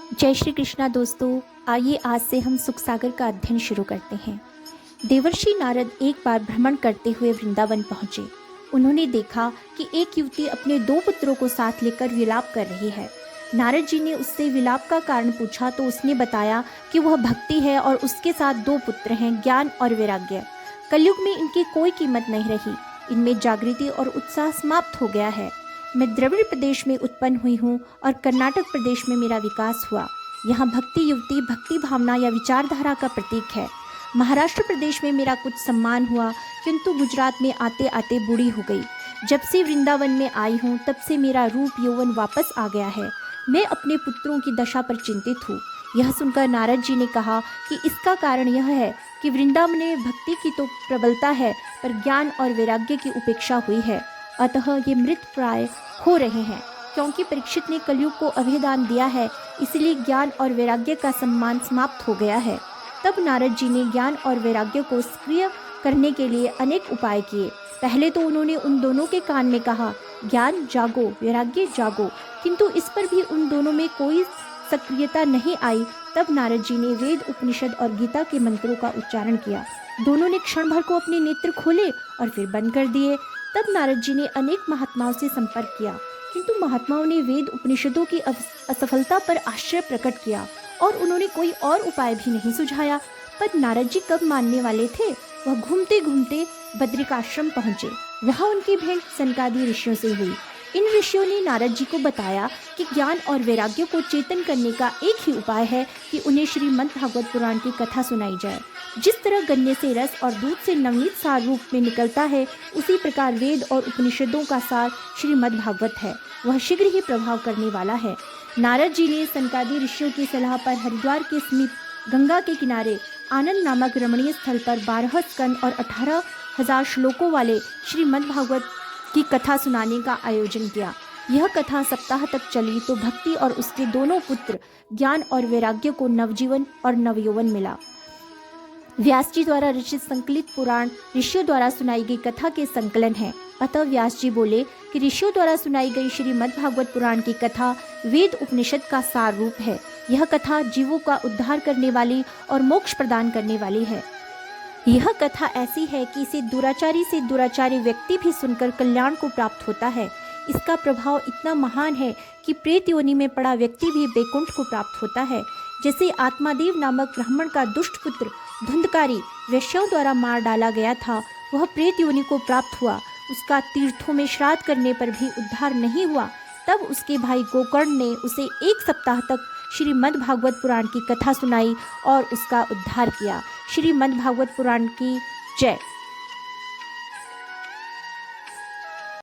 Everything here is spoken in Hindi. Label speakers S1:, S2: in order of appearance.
S1: जय श्री कृष्णा दोस्तों। आइए आज से हम सुख सागर का अध्ययन शुरू करते हैं। देवर्षि नारद एक बार भ्रमण करते हुए वृंदावन पहुंचे। उन्होंने देखा कि एक युवती अपने 2 पुत्रों को साथ लेकर विलाप कर रही है। नारद जी ने उससे विलाप का कारण पूछा तो उसने बताया कि वह भक्ति है और उसके साथ 2 पुत्र हैं, ज्ञान और वैराग्य। कलयुग में इनकी कोई कीमत नहीं रही, इनमें जागृति और उत्साह समाप्त हो गया है। मैं द्रविड़ प्रदेश में उत्पन्न हुई हूँ और कर्नाटक प्रदेश में मेरा विकास हुआ। यहाँ भक्ति युवती भक्ति भावना या विचारधारा का प्रतीक है। महाराष्ट्र प्रदेश में मेरा कुछ सम्मान हुआ, किंतु गुजरात में आते आते बूढ़ी हो गई। जब से वृंदावन में आई हूँ तब से मेरा रूप यौवन वापस आ गया है। मैं अपने पुत्रों की दशा पर चिंतित हूँ। यह सुनकर नारद जी ने कहा कि इसका कारण यह है कि वृंदावन में भक्ति की तो प्रबलता है, पर ज्ञान और वैराग्य की उपेक्षा हुई है। अतः ये मृत प्राय हो रहे हैं। क्योंकि परीक्षित ने कलयुग को अभयदान दिया है, इसलिए ज्ञान और वैराग्य का सम्मान समाप्त हो गया है। तब नारद जी ने ज्ञान और वैराग्य को सक्रिय करने के लिए अनेक उपाय किए। पहले तो उन्होंने उन दोनों के कान में कहा, ज्ञान जागो, वैराग्य जागो, किंतु इस पर भी उन दोनों में कोई सक्रियता नहीं आई। तब नारद जी ने वेद, उपनिषद और गीता के मंत्रों का उच्चारण किया। दोनों ने क्षण भर को अपने नेत्र खोले और फिर बंद कर दिए। तब नारद जी ने अनेक महात्माओं से संपर्क किया, किंतु महात्माओं ने वेद उपनिषदों की असफलता पर आश्चर्य प्रकट किया और उन्होंने कोई और उपाय भी नहीं सुझाया। पर नारद जी कब मानने वाले थे? वह घूमते घूमते बद्रिकाश्रम पहुंचे। वहां उनकी भेंट सनकादि ऋषियों से हुई। इन ऋषियों ने नारद जी को बताया कि ज्ञान और वैराग्य को चेतन करने का एक ही उपाय है कि उन्हें श्रीमद् भागवत पुराण की कथा सुनाई जाए। जिस तरह गन्ने से रस और दूध से नवनीत सार रूप में निकलता है, उसी प्रकार वेद और उपनिषदों का सार श्रीमद् भागवत है। वह शीघ्र ही प्रभाव करने वाला है। नारद जी ने सनकादि ऋषियों की सलाह पर हरिद्वार के समीप गंगा के किनारे आनंद नामक रमणीय स्थल पर 12 स्कंद और 18,000 श्लोकों वाले श्रीमद् भागवत की कथा सुनाने का आयोजन किया। यह कथा सप्ताह तक चली तो भक्ति और उसके दोनों पुत्र ज्ञान और वैराग्य को नवजीवन और नवयौवन मिला। व्यास जी द्वारा रचित संकलित पुराण ऋषियों द्वारा सुनाई गई कथा के संकलन है। अतः व्यास जी बोले कि ऋषियों द्वारा सुनाई गई श्रीमद् भागवत पुराण की कथा वेद उपनिषद का सार रूप है। यह कथा जीवों का उद्धार करने वाली और मोक्ष प्रदान करने वाली है। यह कथा ऐसी है कि इसे दुराचारी से दुराचारी व्यक्ति भी सुनकर कल्याण को प्राप्त होता है। इसका प्रभाव इतना महान है कि प्रेत योनि में पड़ा व्यक्ति भी वैकुंठ को प्राप्त होता है। जैसे आत्मादेव नामक ब्राह्मण का दुष्ट पुत्र धुंधकारी वैश्यों द्वारा मार डाला गया था, वह प्रेत योनि को प्राप्त हुआ। उसका तीर्थों में श्राद्ध करने पर भी उद्धार नहीं हुआ। तब उसके भाई गोकर्ण ने उसे 1 सप्ताह तक श्रीमद् भागवत पुराण की कथा सुनाई और उसका उद्धार किया। श्रीमद् भागवत पुराण की जय।